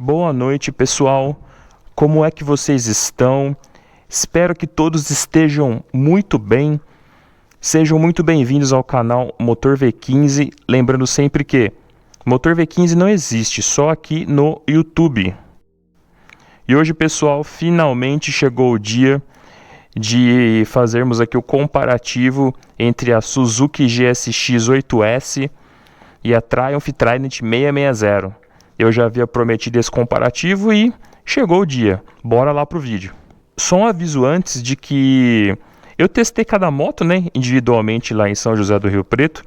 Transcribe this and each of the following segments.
Boa noite, pessoal. Como é que vocês estão? Espero que todos estejam muito bem. Sejam muito bem-vindos ao canal Motor V15. Lembrando sempre que Motor V15 não existe, só aqui no YouTube. E hoje, pessoal, finalmente chegou o dia de fazermos aqui o comparativo entre a Suzuki GSX 8S e a Triumph Trident 660. Eu já havia prometido esse comparativo e chegou o dia. Bora lá pro vídeo. Só um aviso antes de que eu testei cada moto, individualmente lá em São José do Rio Preto.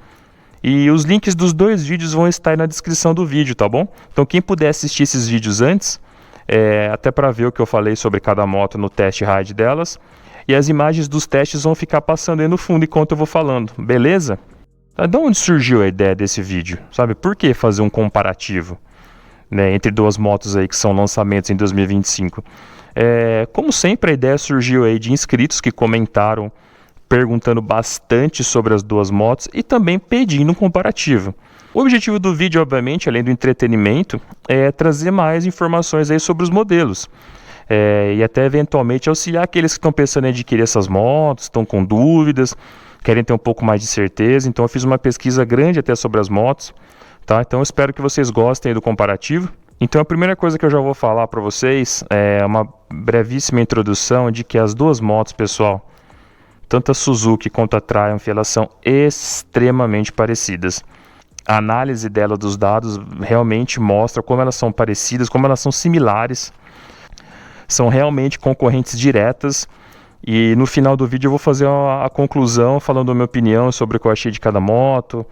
E os links dos dois vídeos vão estar aí na descrição do vídeo, tá bom? Então quem puder assistir esses vídeos antes, até para ver o que eu falei sobre cada moto no test ride delas. E as imagens dos testes vão ficar passando aí no fundo enquanto eu vou falando, beleza? De onde surgiu a ideia desse vídeo? Sabe, por que fazer um comparativo, entre duas motos aí que são lançamentos em 2025? Como sempre, a ideia surgiu aí de inscritos que comentaram, perguntando bastante sobre as duas motos e também pedindo um comparativo. O objetivo do vídeo, obviamente, além do entretenimento, é trazer mais informações aí sobre os modelos. E até eventualmente auxiliar aqueles que estão pensando em adquirir essas motos, estão com dúvidas, querem ter um pouco mais de certeza. Então eu fiz uma pesquisa grande até sobre as motos, tá? Então eu espero que vocês gostem do comparativo. Então a primeira coisa que eu já vou falar para vocês é uma brevíssima introdução de que as duas motos, pessoal, tanto a Suzuki quanto a Triumph, elas são extremamente parecidas. A análise dela dos dados realmente mostra como elas são parecidas, como elas são similares. São realmente concorrentes diretas. E no final do vídeo eu vou fazer a conclusão, falando a minha opinião sobre o que eu achei de cada moto,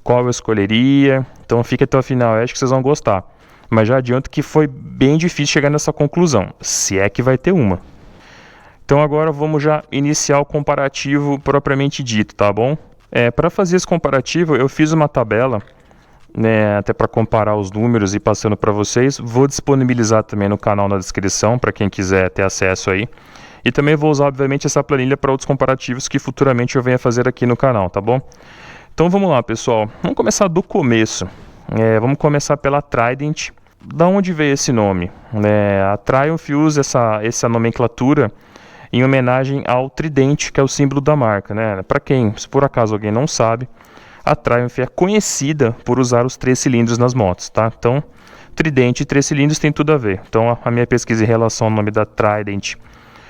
qual eu escolheria. Então fica até o final, eu acho que vocês vão gostar. Mas já adianto que foi bem difícil chegar nessa conclusão, se é que vai ter uma. Então agora vamos já iniciar o comparativo propriamente dito, tá bom? Para fazer esse comparativo eu fiz uma tabela, até para comparar os números e passando para vocês. Vou disponibilizar também no canal na descrição para quem quiser ter acesso aí. E também vou usar, obviamente, essa planilha para outros comparativos que futuramente eu venha fazer aqui no canal, tá bom? Então vamos lá, pessoal. Vamos começar do começo. Vamos começar pela Trident. Da onde veio esse nome? A Triumph usa essa nomenclatura em homenagem ao tridente, que é o símbolo da marca, Para quem, se por acaso alguém não sabe, a Triumph é conhecida por usar os 3 cilindros nas motos, tá? Então, tridente e 3 cilindros tem tudo a ver. Então, a minha pesquisa em relação ao nome da Trident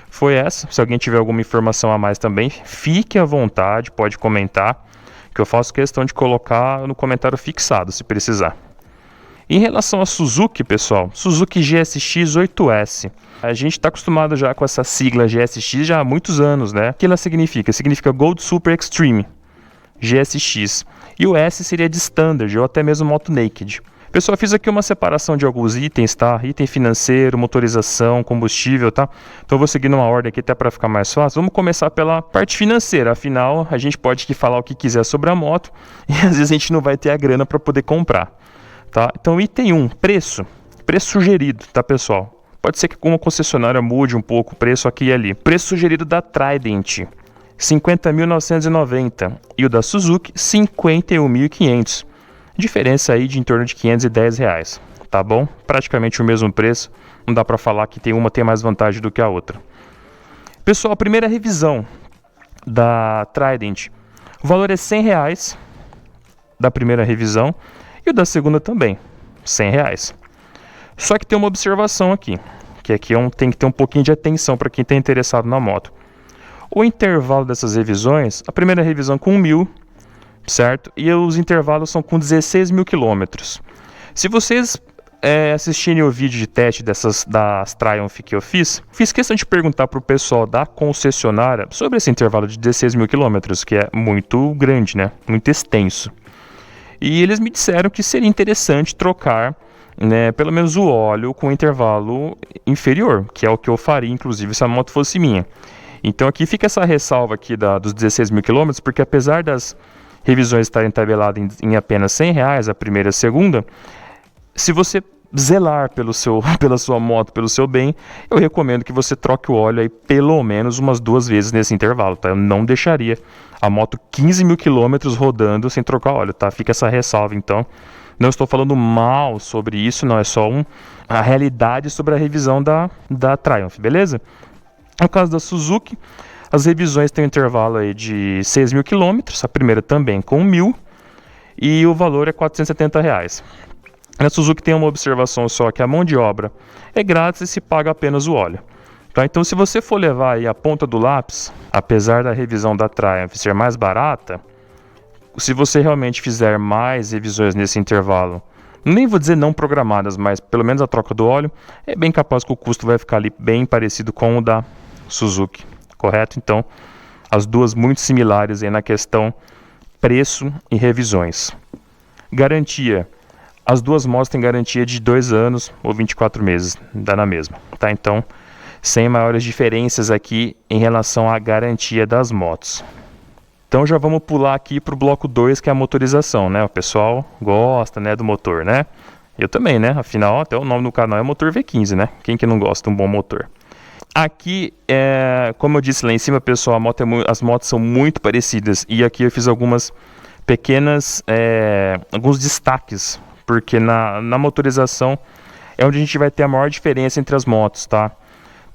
foi essa. Se alguém tiver alguma informação a mais também, fique à vontade, pode comentar, que eu faço questão de colocar no comentário fixado, se precisar. Em relação à Suzuki, pessoal, Suzuki GSX 8S. A gente está acostumado já com essa sigla GSX já há muitos anos, O que ela significa? Significa Gold Super Extreme, GSX. E o S seria de Standard, ou até mesmo Moto Naked. Pessoal, fiz aqui uma separação de alguns itens, tá? Item financeiro, motorização, combustível, tá? Então eu vou seguir numa ordem aqui até para ficar mais fácil. Vamos começar pela parte financeira. Afinal, a gente pode aqui falar o que quiser sobre a moto e às vezes a gente não vai ter a grana para poder comprar, tá? Então item 1, preço. Preço sugerido, tá, pessoal? Pode ser que alguma concessionária mude um pouco o preço aqui e ali. Preço sugerido da Trident, 50.990. E o da Suzuki, 51.500. Diferença aí de em torno de R$510, tá bom? Praticamente o mesmo preço. Não dá para falar que uma tem mais vantagem do que a outra. Pessoal, a primeira revisão da Trident. O valor é R$100 da primeira revisão. E o da segunda também, R$100. Só que tem uma observação aqui, que aqui tem que ter um pouquinho de atenção para quem está interessado na moto. O intervalo dessas revisões, a primeira revisão com 1.000, certo? E os intervalos são com 16.000 quilômetros. Se vocês assistirem o vídeo de teste das Triumph que eu fiz questão de perguntar para o pessoal da concessionária sobre esse intervalo de 16.000 quilômetros, que é muito grande, Muito extenso. E eles me disseram que seria interessante trocar, pelo menos o óleo com intervalo inferior, que é o que eu faria, inclusive, se a moto fosse minha. Então aqui fica essa ressalva aqui dos 16.000 quilômetros, porque apesar das revisões estarem tabeladas em apenas R$100, a primeira e a segunda, se você zelar pela sua moto, pelo seu bem, eu recomendo que você troque o óleo aí pelo menos umas 2 vezes nesse intervalo, tá? Eu não deixaria a moto 15.000 quilômetros rodando sem trocar óleo, tá? Fica essa ressalva, então, Não estou falando mal sobre isso, não, é só a realidade sobre a revisão da Triumph, beleza? No caso da Suzuki, as revisões têm um intervalo aí de 6.000 km, a primeira também com 1.000, e o valor é R$ 470. A Suzuki tem uma observação só, que a mão de obra é grátis e se paga apenas o óleo. Tá? Então, se você for levar aí a ponta do lápis, apesar da revisão da Triumph ser mais barata, se você realmente fizer mais revisões nesse intervalo, nem vou dizer não programadas, mas pelo menos a troca do óleo, é bem capaz que o custo vai ficar ali bem parecido com o da Suzuki, correto? Então, as duas muito similares aí na questão preço e revisões. Garantia. As duas motos têm garantia de 2 anos ou 24 meses, dá na mesma, tá? Então, sem maiores diferenças aqui em relação à garantia das motos. Então já vamos pular aqui para o bloco 2, que é a motorização, né? O pessoal gosta, né, do motor, né? Eu também, né? Afinal, até o nome do canal é Motor V15, né? Quem que não gosta de um bom motor? Aqui, como eu disse lá em cima, pessoal, as motos são muito parecidas. E aqui eu fiz algumas pequenas, alguns destaques, porque na motorização é onde a gente vai ter a maior diferença entre as motos, tá?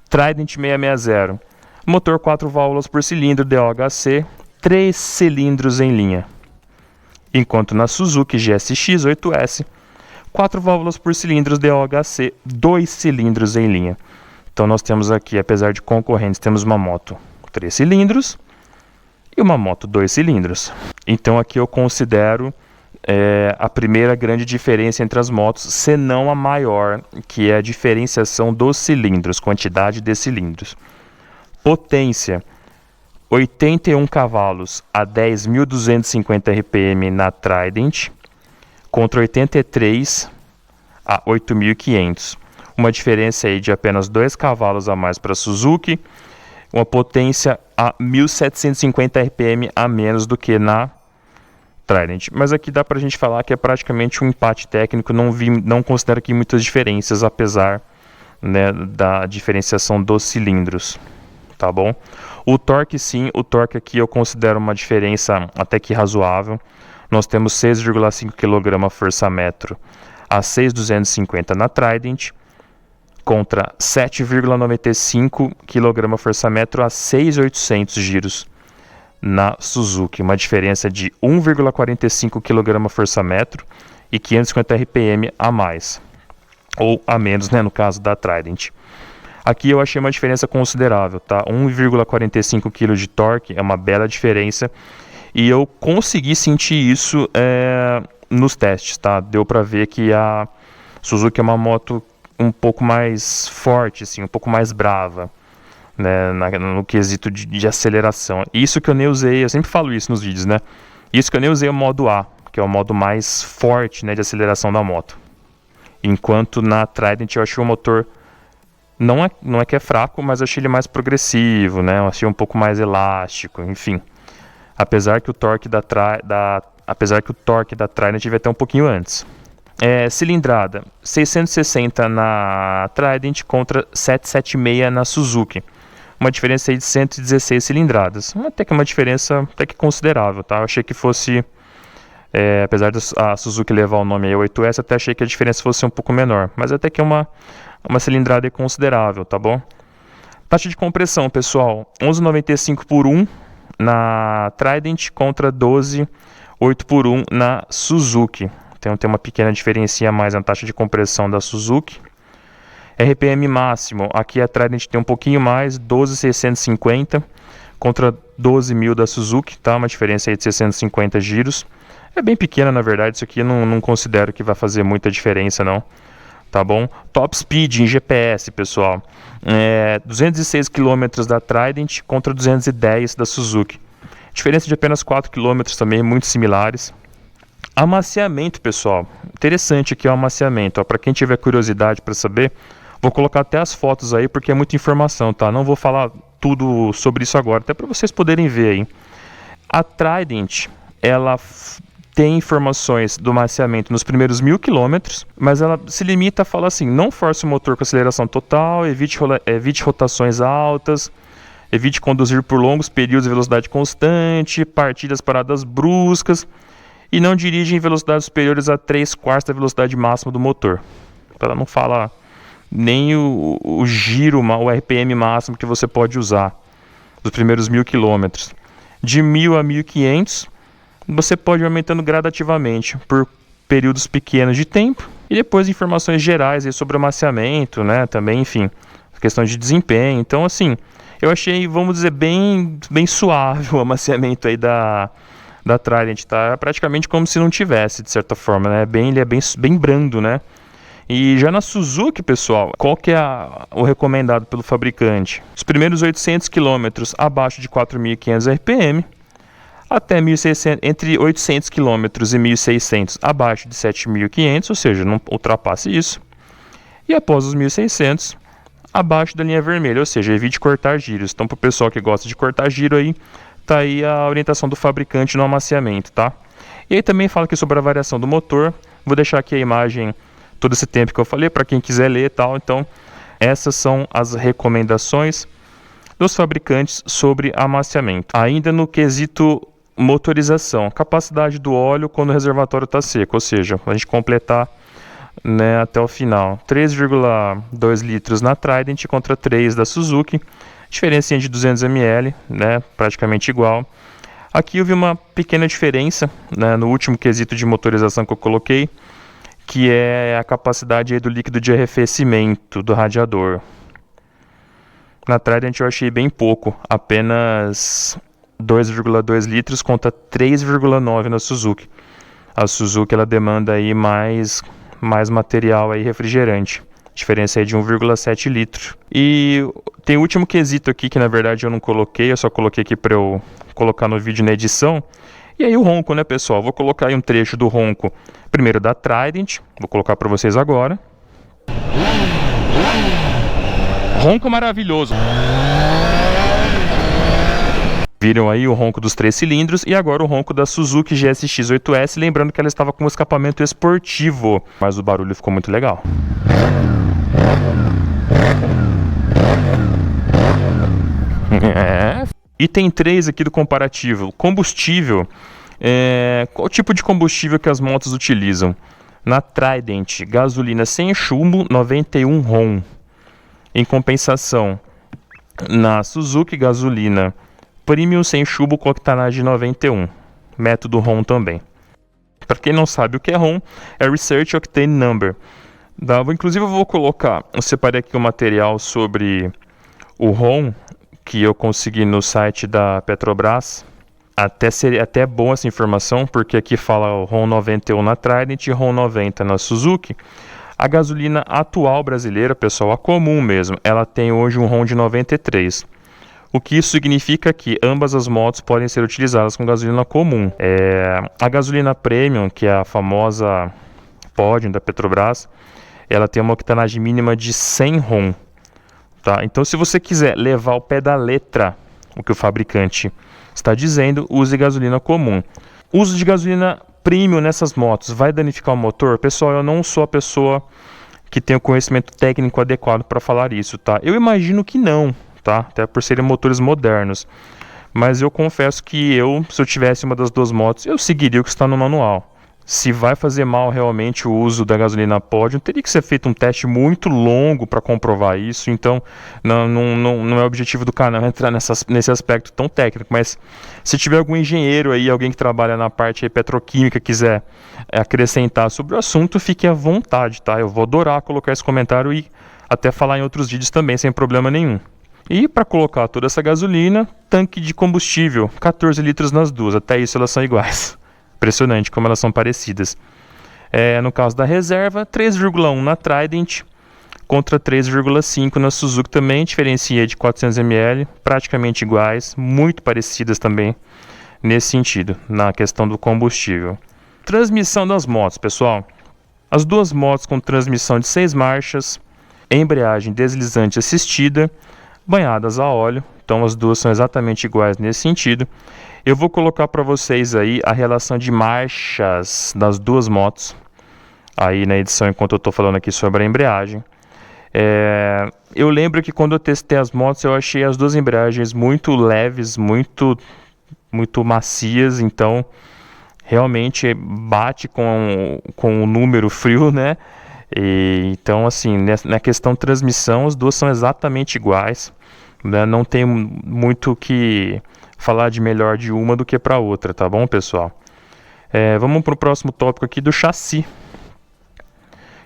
Trident 660, motor 4 válvulas por cilindro DOHC, 3 cilindros em linha. Enquanto na Suzuki GSX 8S, 4 válvulas por cilindros DOHC, 2 cilindros em linha. Então nós temos aqui, apesar de concorrentes, temos uma moto 3 cilindros e uma moto 2 cilindros. Então aqui eu considero a primeira grande diferença entre as motos, se não a maior, que é a diferenciação dos cilindros, quantidade de cilindros. Potência, 81 cavalos a 10.250 RPM na Trident, contra 83 a 8.500. Uma diferença aí de apenas 2 cavalos a mais para a Suzuki, uma potência a 1.750 RPM a menos do que na Trident. Mas aqui dá para a gente falar que é praticamente um empate técnico, não considero aqui muitas diferenças, apesar, né, da diferenciação dos cilindros. Tá bom? O torque, sim, o torque aqui eu considero uma diferença até que razoável. Nós temos 6,5 kgfm a 6.250 na Trident, contra 7,95 kgfm a 6.800 giros na Suzuki. Uma diferença de 1,45 kgfm e 550 RPM a mais, ou a menos, né, no caso da Trident. Aqui eu achei uma diferença considerável, tá? 1,45 kg de torque é uma bela diferença e eu consegui sentir isso nos testes, tá? Deu para ver que a Suzuki é uma moto um pouco mais forte, assim, um pouco mais brava, né? No quesito de aceleração. Isso que eu nem usei, eu sempre falo isso nos vídeos, né? Isso que eu nem usei o modo A, que é o modo mais forte, né, de aceleração da moto. Enquanto na Trident eu achei o motor... Não é que é fraco, mas eu achei ele mais progressivo, né? Eu achei um pouco mais elástico, enfim. Apesar que o torque da Trident vai até um pouquinho antes. Cilindrada, 660 na Trident contra 776 na Suzuki. Uma diferença aí de 116 cilindradas. Até que é uma diferença até que considerável, tá? Eu achei que fosse... apesar da Suzuki levar o nome aí 8S, até achei que a diferença fosse um pouco menor. Mas até que é uma cilindrada considerável, tá bom? Taxa de compressão, pessoal, 11,95 por 1 na Trident contra 12,8 por 1 na Suzuki. Então tem uma pequena diferença a mais na taxa de compressão da Suzuki. RPM máximo, aqui a Trident tem um pouquinho mais, 12.650 contra 12.000 da Suzuki, tá? Uma diferença aí de 650 giros. É bem pequena, na verdade, isso aqui eu não considero que vai fazer muita diferença, não. Tá bom? Top Speed em GPS, pessoal. 206 km da Trident contra 210 da Suzuki. Diferença de apenas 4 km também, muito similares. Amaciamento, pessoal. Interessante aqui o amaciamento. Para quem tiver curiosidade para saber, vou colocar até as fotos aí, porque é muita informação, tá? Não vou falar tudo sobre isso agora, até para vocês poderem ver aí. A Trident, ela... tem informações do amaciamento nos primeiros 1.000 km, mas ela se limita a falar assim: não force o motor com aceleração total, evite rotações altas, evite conduzir por longos períodos de velocidade constante, partidas paradas bruscas, e não dirige em velocidades superiores a 3/4 da velocidade máxima do motor. Ela não fala nem o giro, o RPM máximo que você pode usar dos primeiros 1.000 km. De 1.000 a 1.500, você pode ir aumentando gradativamente por períodos pequenos de tempo, e depois informações gerais aí sobre o amaciamento, né, também, enfim, questão de desempenho. Então, assim, eu achei, vamos dizer, bem suave o amaciamento aí da Trident, tá? Praticamente como se não tivesse, de certa forma, né? Ele é bem brando, né? E já na Suzuki, pessoal, qual que é o recomendado pelo fabricante? Os primeiros 800 km abaixo de 4.500 RPM, até 1.600, entre 800 km e 1.600 abaixo de 7.500, ou seja, não ultrapasse isso. E após os 1.600, abaixo da linha vermelha, ou seja, evite cortar giros. Então, para o pessoal que gosta de cortar giro aí, tá aí a orientação do fabricante no amaciamento, tá? E aí também fala aqui sobre a variação do motor. Vou deixar aqui a imagem todo esse tempo que eu falei para quem quiser ler e tal. Então, essas são as recomendações dos fabricantes sobre amaciamento. Ainda no quesito motorização, capacidade do óleo quando o reservatório está seco, ou seja, a gente completar, né, até o final. 3,2 litros na Trident contra 3 da Suzuki, diferença de 200 ml, né, praticamente igual. Aqui eu vi uma pequena diferença, né, no último quesito de motorização que eu coloquei, que é a capacidade aí do líquido de arrefecimento do radiador. Na Trident eu achei bem pouco, apenas 2,2 litros contra 3,9 na Suzuki. A Suzuki ela demanda aí mais material aí refrigerante. Diferença aí de 1,7 litro. E tem o último quesito aqui que na verdade eu não coloquei, eu só coloquei aqui para eu colocar no vídeo na edição. E aí o ronco, né, pessoal? Vou colocar aí um trecho do ronco, primeiro da Trident, vou colocar para vocês agora. Ronco maravilhoso. Viram aí o ronco dos 3 cilindros e agora o ronco da Suzuki GSX 8S, lembrando que ela estava com um escapamento esportivo, mas o barulho ficou muito legal. Item 3 aqui do comparativo, combustível. Qual tipo de combustível que as motos utilizam? Na Trident, gasolina sem chumbo, 91 RON. Em compensação, na Suzuki, gasolina Premium sem chumbo com octanagem 91. Método RON também. Para quem não sabe o que é RON, é Research Octane Number. Inclusive eu vou colocar, eu separei aqui um material sobre o RON, que eu consegui no site da Petrobras. Seria até bom essa informação, porque aqui fala o RON 91 na Trident e RON 90 na Suzuki. A gasolina atual brasileira, pessoal, a comum mesmo, ela tem hoje um RON de 93. O que isso significa que ambas as motos podem ser utilizadas com gasolina comum. A gasolina Premium, que é a famosa Podium da Petrobras, ela tem uma octanagem mínima de 100 RON. Tá? Então, se você quiser levar ao pé da letra o que o fabricante está dizendo, use gasolina comum. O uso de gasolina Premium nessas motos vai danificar o motor? Pessoal, eu não sou a pessoa que tem o conhecimento técnico adequado para falar isso, tá? Eu imagino que não, tá? Até por serem motores modernos. Mas eu confesso que se eu tivesse uma das duas motos, eu seguiria o que está no manual. Se vai fazer mal realmente o uso da gasolina Podium, teria que ser feito um teste muito longo para comprovar isso. Então, não é o objetivo do canal entrar nesse aspecto tão técnico. Mas se tiver algum engenheiro aí, alguém que trabalha na parte aí petroquímica, quiser acrescentar sobre o assunto, fique à vontade, tá? Eu vou adorar colocar esse comentário e até falar em outros vídeos também, sem problema nenhum. E para colocar toda essa gasolina, tanque de combustível, 14 litros nas duas, até isso elas são iguais. Impressionante como elas são parecidas. No caso da reserva, 3,1 na Trident contra 3,5 na Suzuki também, diferencia de 400 ml, praticamente iguais, muito parecidas também nesse sentido, na questão do combustível. Transmissão das motos, pessoal. As duas motos com transmissão de 6 marchas, embreagem deslizante assistida, banhadas a óleo, então as duas são exatamente iguais nesse sentido. Eu vou colocar para vocês aí a relação de marchas das duas motos, aí na edição enquanto eu estou falando aqui sobre a embreagem. Eu lembro que quando eu testei as motos, eu achei as duas embreagens muito leves, muito macias, então realmente bate com o número frio, né? Então, assim, na questão transmissão, as duas são exatamente iguais, né? Não tem muito o que falar de melhor de uma do que para outra, tá bom, pessoal? Vamos para o próximo tópico aqui do chassi.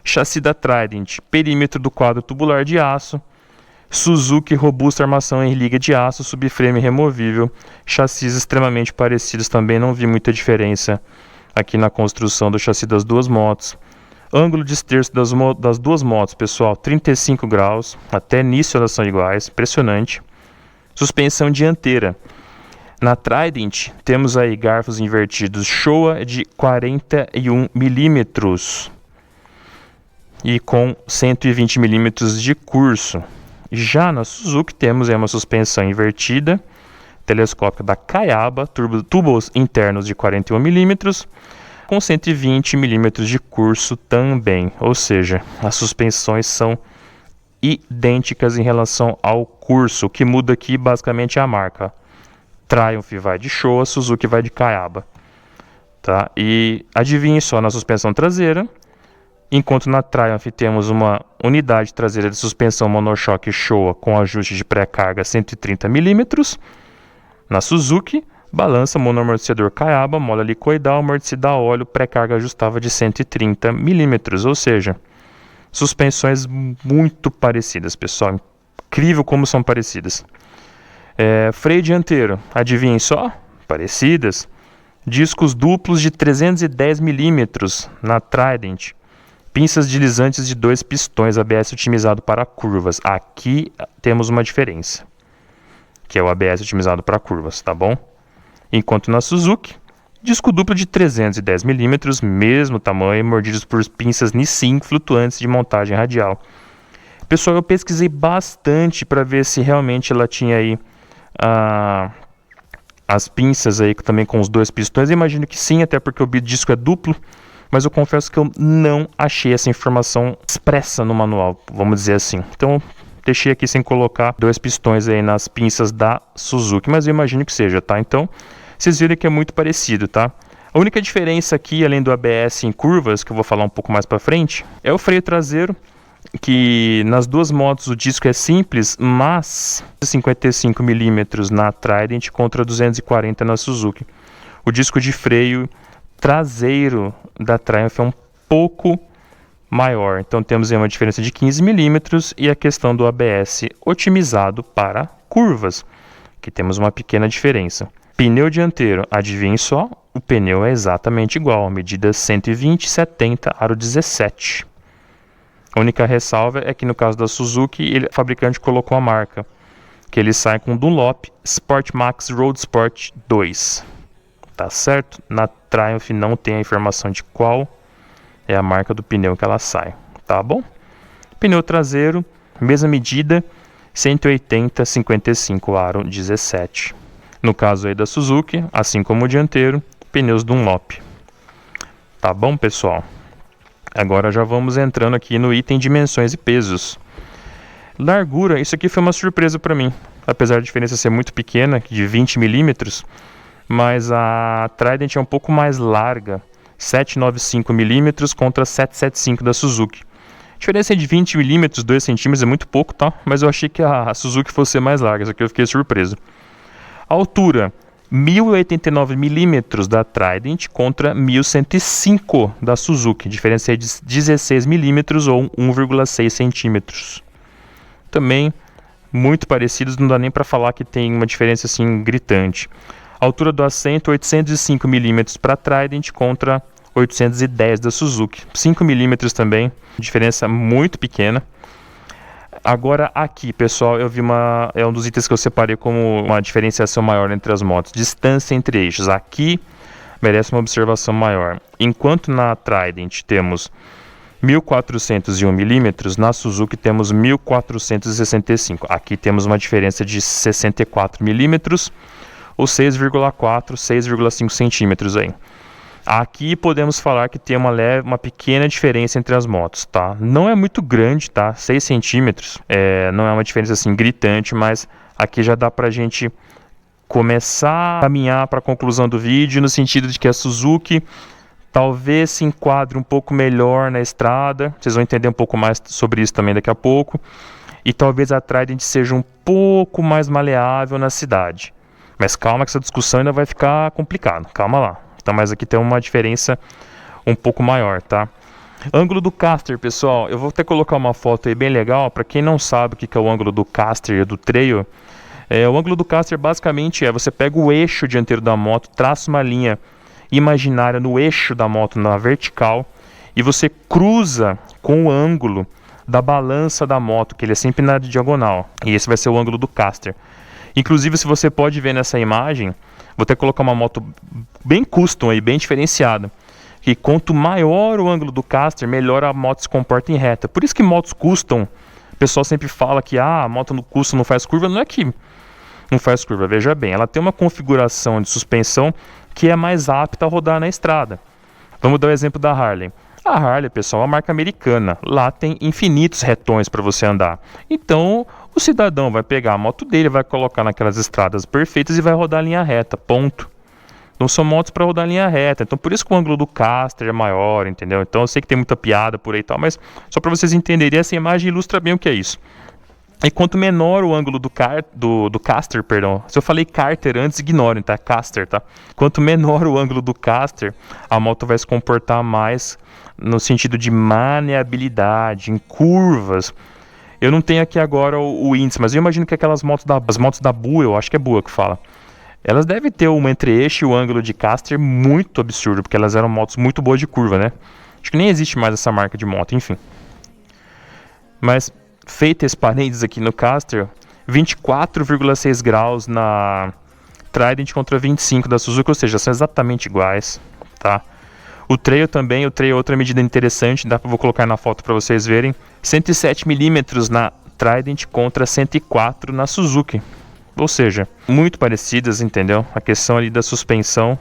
Chassi da Trident, perímetro do quadro tubular de aço, Suzuki robusta armação em liga de aço, subframe removível, chassis extremamente parecidos também, não vi muita diferença aqui na construção do chassi das duas motos. Ângulo de esterço das duas motos, pessoal, 35 graus, até nisso elas são iguais, impressionante. Suspensão dianteira. Na Trident temos aí garfos invertidos Showa de 41 milímetros e com 120 milímetros de curso. Já na Suzuki temos aí uma suspensão invertida, telescópica da Kayaba, tubos internos de 41 milímetros, com 120 milímetros de curso também. Ou seja, as suspensões são idênticas em relação ao curso. O que muda aqui basicamente é a marca. Triumph vai de Showa, Suzuki vai de Kayaba. Tá? E adivinhe só, na suspensão traseira, enquanto na Triumph temos uma unidade traseira de suspensão monochoque Showa com ajuste de pré-carga 130 mm, na Suzuki, balança monoamortecedor Kayaba, mola helicoidal, amortecida a óleo, pré-carga ajustável de 130 mm, ou seja, suspensões muito parecidas, pessoal, incrível como são parecidas. Freio dianteiro, adivinhem só, parecidas, discos duplos de 310 mm na Trident, pinças deslizantes de 2 pistões, ABS otimizado para curvas. Aqui temos uma diferença, que é o ABS otimizado para curvas, tá bom? Enquanto na Suzuki, disco duplo de 310 mm, mesmo tamanho, mordidos por pinças Nissin flutuantes de montagem radial. Pessoal, eu pesquisei bastante para ver se realmente ela tinha aí as pinças aí também com os 2 pistões. Eu imagino que sim, até porque o disco é duplo. Mas eu confesso que eu não achei essa informação expressa no manual, vamos dizer assim. Então, deixei aqui sem colocar 2 pistões aí nas pinças da Suzuki, mas eu imagino que seja, tá? Então, vocês viram que é muito parecido, tá? A única diferença aqui, além do ABS em curvas, que eu vou falar um pouco mais para frente, é o freio traseiro, que nas duas motos o disco é simples, mas 55 mm na Trident contra 240 na Suzuki. O disco de freio traseiro da Triumph é um pouco maior, então temos aí uma diferença de 15 mm e a questão do ABS otimizado para curvas, que temos uma pequena diferença. Pneu dianteiro, adivinhe só, o pneu é exatamente igual, medida 120/70, aro 17. A única ressalva é que no caso da Suzuki, o fabricante colocou a marca, que ele sai com Dunlop Sport Max Road Sport 2. Tá certo? Na Triumph não tem a informação de qual é a marca do pneu que ela sai, tá bom? Pneu traseiro, mesma medida, 180/55, aro 17. No caso aí da Suzuki, assim como o dianteiro, pneus Dunlop. Tá bom, pessoal? Agora já vamos entrando aqui no item dimensões e pesos. Largura, isso aqui foi uma surpresa para mim, apesar da diferença ser muito pequena, de 20 mm, mas a Trident é um pouco mais larga, 795 mm contra 775 da Suzuki. A diferença é de 20 mm, 2 cm é muito pouco, tá? Mas eu achei que a Suzuki fosse mais larga, isso aqui eu fiquei surpreso. A altura, 1089 mm da Trident contra 1105 da Suzuki. A diferença é de 16 mm ou 1,6 cm. Também muito parecidos, não dá nem para falar que tem uma diferença assim gritante. A altura do assento, 805 mm para a Trident contra 810 da Suzuki. 5 mm também, diferença muito pequena. Agora aqui, pessoal, eu vi é um dos itens que eu separei como uma diferenciação maior entre as motos. Distância entre eixos. Aqui merece uma observação maior. Enquanto na Trident temos 1401 mm, na Suzuki temos 1465. Aqui temos uma diferença de 64 mm, ou 6,4, 6,5 centímetros aí. Aqui podemos falar que tem uma pequena diferença entre as motos, tá? Não é muito grande, tá? 6 centímetros, não é uma diferença assim gritante, mas aqui já dá pra gente começar a caminhar para a conclusão do vídeo, no sentido de que a Suzuki talvez se enquadre um pouco melhor na estrada. Vocês vão entender um pouco mais sobre isso também daqui a pouco. E talvez a Trident seja um pouco mais maleável na cidade. Mas calma que essa discussão ainda vai ficar complicada. Calma lá. Então, mas aqui tem uma diferença um pouco maior, tá? Ângulo do caster, pessoal. Eu vou até colocar uma foto aí bem legal. Para quem não sabe o que é o ângulo do caster e do trail. O ângulo do caster basicamente você pega o eixo dianteiro da moto, traça uma linha imaginária no eixo da moto na vertical e você cruza com o ângulo da balança da moto, que ele é sempre na diagonal. E esse vai ser o ângulo do caster. Inclusive, se você pode ver nessa imagem, vou até colocar uma moto bem custom aí, bem diferenciada. Que quanto maior o ângulo do caster, melhor a moto se comporta em reta. Por isso que motos custom, o pessoal sempre fala que a moto no custom não faz curva. Não é que não faz curva, veja bem, ela tem uma configuração de suspensão que é mais apta a rodar na estrada. Vamos dar o exemplo da Harley. A Harley, pessoal, é uma marca americana. Lá tem infinitos retões para você andar. Então, o cidadão vai pegar a moto dele, vai colocar naquelas estradas perfeitas e vai rodar a linha reta, ponto. Não são motos para rodar a linha reta. Então, por isso que o ângulo do caster é maior, entendeu? Então, eu sei que tem muita piada por aí e tal, mas só para vocês entenderem, essa imagem ilustra bem o que é isso. E quanto menor o ângulo do caster, perdão. Se eu falei carter antes, ignorem, tá? Caster, tá? Quanto menor o ângulo do caster, a moto vai se comportar mais no sentido de maneabilidade, em curvas. Eu não tenho aqui agora o índice, mas eu imagino que aquelas motos da Buell, acho que é Buell que fala, elas devem ter um entre-eixo e o ângulo de caster muito absurdo, porque elas eram motos muito boas de curva, né? Acho que nem existe mais essa marca de moto, enfim. Mas feito esse parênteses aqui no caster, 24,6 graus na Trident contra 25 da Suzuki, ou seja, são exatamente iguais, tá? O trail também, o trail é outra medida interessante, vou colocar na foto para vocês verem. 107 mm na Trident contra 104 na Suzuki. Ou seja, muito parecidas, entendeu? A questão ali da suspensão,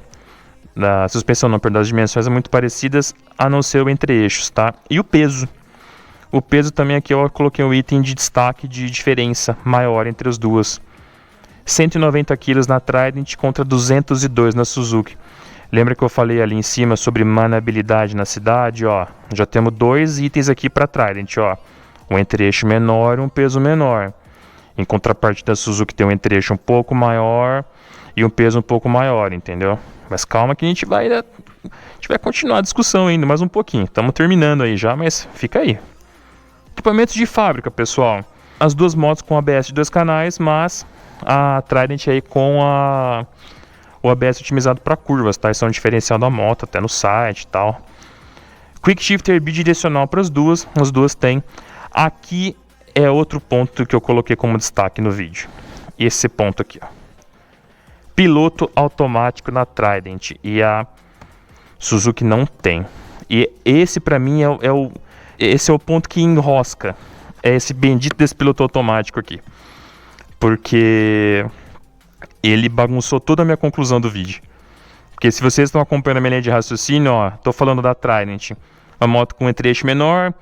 das dimensões é muito parecidas, a não ser o entre-eixos, tá? E o peso. O peso também aqui eu coloquei um item de destaque de diferença maior entre as duas. 190 kg na Trident contra 202 na Suzuki. Lembra que eu falei ali em cima sobre maneabilidade na cidade, ó? Já temos dois itens aqui para Trident, ó. Um entre-eixo menor e um peso menor. Em contrapartida, da Suzuki tem um entre-eixo um pouco maior e um peso um pouco maior, entendeu? Mas calma que a gente vai continuar a discussão ainda mais um pouquinho. Estamos terminando aí já, mas fica aí. Equipamentos de fábrica, pessoal. As duas motos com ABS de 2 canais, mas a Trident aí com o ABS otimizado para curvas, tá? Isso é um diferencial da moto, até no site e tal. Quick Shifter bidirecional para as duas têm. Aqui é outro ponto que eu coloquei como destaque no vídeo. Esse ponto aqui, ó. Piloto automático na Trident e a Suzuki não tem. E esse para mim esse é o ponto que enrosca. É esse bendito desse piloto automático aqui. Porque ele bagunçou toda a minha conclusão do vídeo. Porque se vocês estão acompanhando a minha linha de raciocínio, ó, tô falando da Trident. Uma moto com um entre-eixo menor,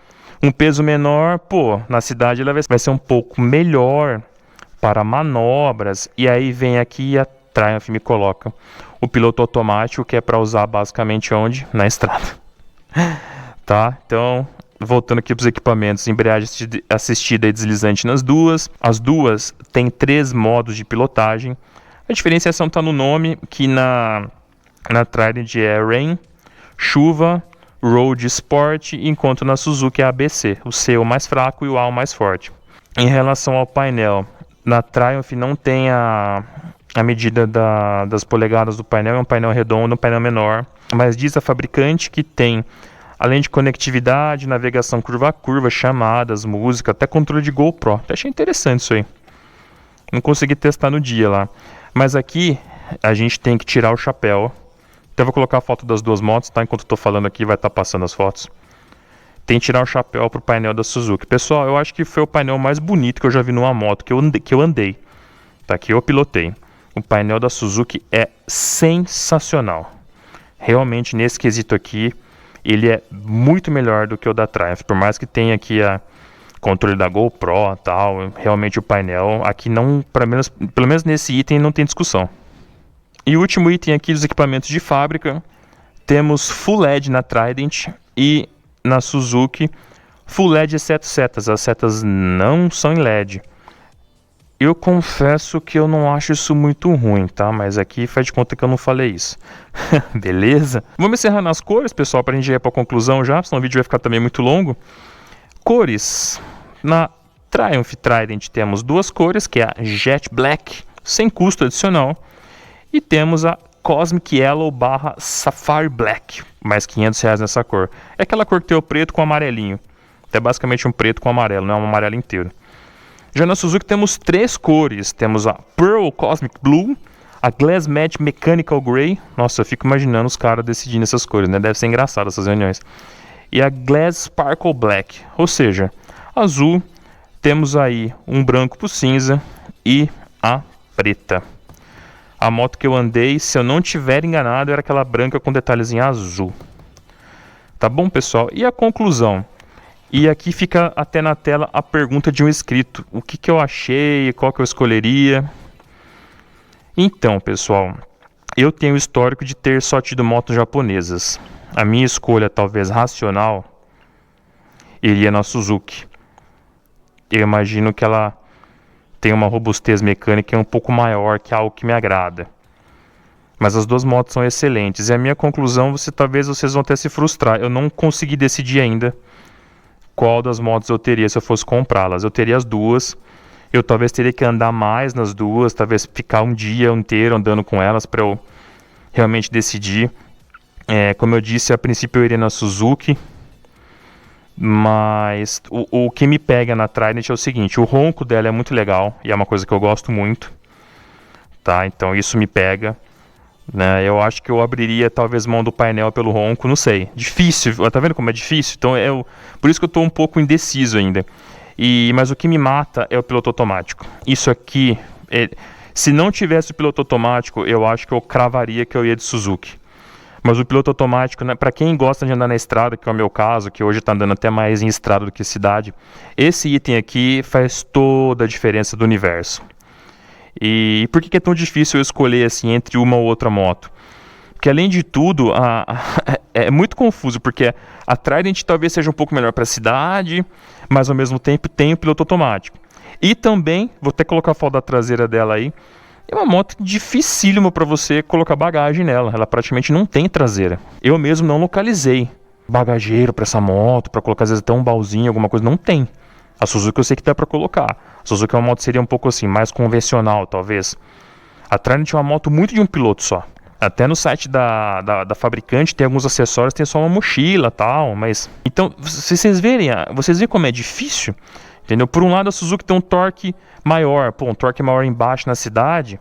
um peso menor, pô, na cidade ela vai ser um pouco melhor para manobras. E aí vem aqui e a Triumph me coloca o piloto automático, que é para usar basicamente onde? Na estrada. Tá? Então, voltando aqui para os equipamentos, embreagem assistida e deslizante nas duas. As duas têm 3 modos de pilotagem. A diferenciação está no nome, que na Trident é Rain, Chuva, Road Sport, enquanto na Suzuki é ABC. O C é o mais fraco e o A o mais forte. Em relação ao painel, na Triumph não tem a medida das polegadas do painel, é um painel redondo, um painel menor. Mas diz a fabricante que tem, além de conectividade, navegação curva a curva, chamadas, música, até controle de GoPro. Até achei interessante isso aí. Não consegui testar no dia lá. Mas aqui a gente tem que tirar o chapéu. Então eu vou colocar a foto das duas motos, tá? Enquanto eu tô falando aqui, vai estar passando as fotos. Tem que tirar o chapéu pro painel da Suzuki. Pessoal, eu acho que foi o painel mais bonito que eu já vi numa moto que eu andei. Tá? Que eu pilotei. O painel da Suzuki é sensacional. Realmente, nesse quesito aqui, ele é muito melhor do que o da Triumph. Por mais que tenha aqui a controle da GoPro e tal, realmente o painel aqui não, pelo menos nesse item não tem discussão. E o último item aqui dos equipamentos de fábrica, temos Full LED na Trident e na Suzuki Full LED exceto setas. As setas não são em LED. Eu confesso que eu não acho isso muito ruim, tá? Mas aqui faz de conta que eu não falei isso. Beleza? Vamos encerrar nas cores, pessoal, pra gente ir pra conclusão já, senão o vídeo vai ficar também muito longo. Cores. Na Triumph Trident temos duas cores, que é a Jet Black, sem custo adicional. E temos a Cosmic Yellow / Sapphire Black, mais R$500 nessa cor. É aquela cor que tem o preto com amarelinho. É basicamente um preto com amarelo, não é um amarelo inteiro. Já na Suzuki temos três cores. Temos a Pearl Cosmic Blue, a Glass Matte Mechanical Grey. Nossa, eu fico imaginando os caras decidindo essas cores, né? Deve ser engraçado essas reuniões. E a Glass Sparkle Black, ou seja, azul. Temos aí um branco pro cinza e a preta. A moto que eu andei, se eu não tiver enganado, era aquela branca com detalhes em azul. Tá bom, pessoal? E a conclusão? E aqui fica até na tela a pergunta de um inscrito. O que eu achei, qual que eu escolheria? Então, pessoal, eu tenho o histórico de ter só tido motos japonesas. A minha escolha, talvez racional, iria na Suzuki. Eu imagino que ela tem uma robustez mecânica um pouco maior, que é algo que me agrada. Mas as duas motos são excelentes. E a minha conclusão, talvez vocês vão até se frustrar. Eu não consegui decidir ainda qual das motos eu teria se eu fosse comprá-las. Eu teria as duas. Eu talvez teria que andar mais nas duas, talvez ficar um dia inteiro andando com elas para eu realmente decidir. Como eu disse, a princípio eu iria na Suzuki, mas o que me pega na Trident é o seguinte: o ronco dela é muito legal e é uma coisa que eu gosto muito, tá? Então isso me pega, né? Eu acho que eu abriria talvez mão do painel pelo ronco, não sei. Difícil, tá vendo como é difícil? Então por isso que eu estou um pouco indeciso ainda. Mas o que me mata é o piloto automático. Isso aqui, se não tivesse o piloto automático, eu acho que eu cravaria que eu ia de Suzuki. Mas o piloto automático, né, para quem gosta de andar na estrada, que é o meu caso, que hoje está andando até mais em estrada do que cidade, esse item aqui faz toda a diferença do universo. E por que é tão difícil eu escolher assim entre uma ou outra moto? Porque além de tudo, é muito confuso, porque a Trident talvez seja um pouco melhor para a cidade, mas ao mesmo tempo tem o piloto automático. E também, vou até colocar a foto da traseira dela aí, é uma moto dificílima para você colocar bagagem nela, ela praticamente não tem traseira. Eu mesmo não localizei bagageiro para essa moto, para colocar às vezes até um baúzinho, alguma coisa, não tem. A Suzuki eu sei que dá para colocar. A Suzuki é uma moto seria um pouco assim, mais convencional talvez. A Trident é uma moto muito de um piloto só. Até no site da fabricante tem alguns acessórios, tem só uma mochila e tal, mas... Então, se vocês veem como é difícil, entendeu? Por um lado a Suzuki tem um torque maior, um torque maior embaixo na cidade,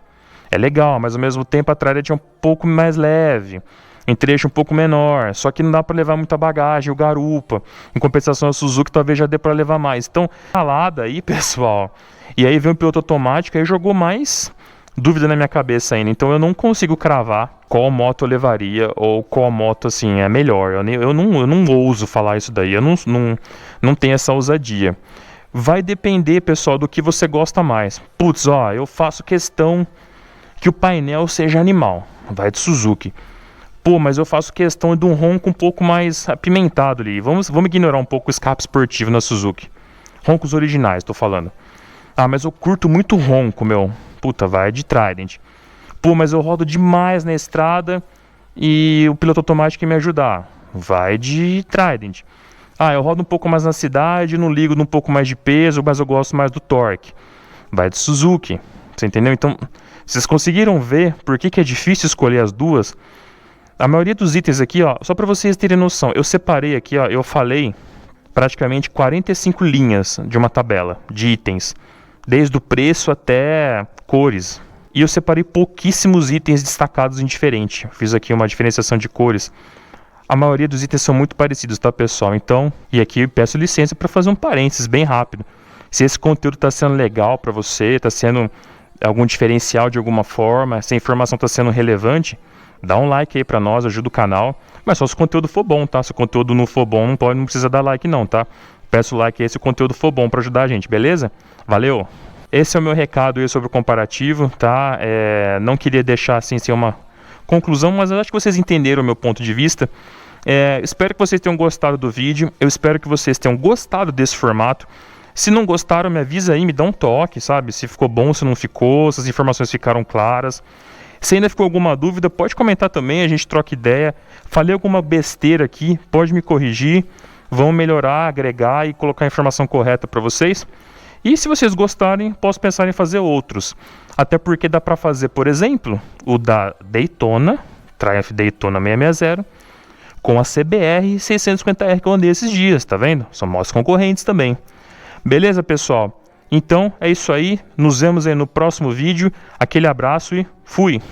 é legal, mas ao mesmo tempo a Trident é um pouco mais leve, em trecho um pouco menor, só que não dá para levar muita bagagem, o garupa. Em compensação a Suzuki talvez já dê para levar mais. Então, calada aí, pessoal. E aí vem o piloto automático, aí jogou mais dúvida na minha cabeça ainda. Então eu não consigo cravar qual moto eu levaria ou qual moto assim é melhor. Eu não ouso falar isso daí, eu não tenho essa ousadia. Vai depender, pessoal, do que você gosta mais. Putz, eu faço questão que o painel seja animal. Vai de Suzuki. Pô, mas eu faço questão de um ronco um pouco mais apimentado ali. Vamos ignorar um pouco o escape esportivo na Suzuki. Roncos originais, tô falando. Ah, mas eu curto muito ronco, meu. Puta, vai de Trident. Pô, mas eu rodo demais na estrada e o piloto automático quer me ajudar. Vai de Trident. Ah, eu rodo um pouco mais na cidade, não ligo um pouco mais de peso, mas eu gosto mais do torque. Vai de Suzuki. Você entendeu? Então, vocês conseguiram ver por que é difícil escolher as duas? A maioria dos itens aqui, só para vocês terem noção, eu separei aqui, eu falei praticamente 45 linhas de uma tabela de itens, desde o preço até cores. E eu separei pouquíssimos itens destacados em diferente. Fiz aqui uma diferenciação de cores. A maioria dos itens são muito parecidos, tá, pessoal? Então, e aqui eu peço licença para fazer um parênteses bem rápido. Se esse conteúdo está sendo legal para você, está sendo algum diferencial de alguma forma, se a informação está sendo relevante, dá um like aí para nós, ajuda o canal. Mas só se o conteúdo for bom, tá? Se o conteúdo não for bom, não precisa dar like não, tá? Peço like aí se o conteúdo for bom para ajudar a gente, beleza? Valeu! Esse é o meu recado aí sobre o comparativo, tá? Não queria deixar assim ser uma conclusão, mas eu acho que vocês entenderam o meu ponto de vista. Espero que vocês tenham gostado do vídeo, eu espero que vocês tenham gostado desse formato. Se não gostaram, me avisa aí, me dá um toque, sabe? Se ficou bom, se não ficou, se as informações ficaram claras. Se ainda ficou alguma dúvida, pode comentar também, a gente troca ideia. Falei alguma besteira aqui, pode me corrigir. Vamos melhorar, agregar e colocar a informação correta para vocês. E se vocês gostarem, posso pensar em fazer outros. Até porque dá para fazer, por exemplo, o da Daytona, Triumph Daytona 660, com a CBR 650R que eu andei esses dias, tá vendo? São nossos concorrentes também. Beleza, pessoal? Então é isso aí, nos vemos aí no próximo vídeo. Aquele abraço e fui!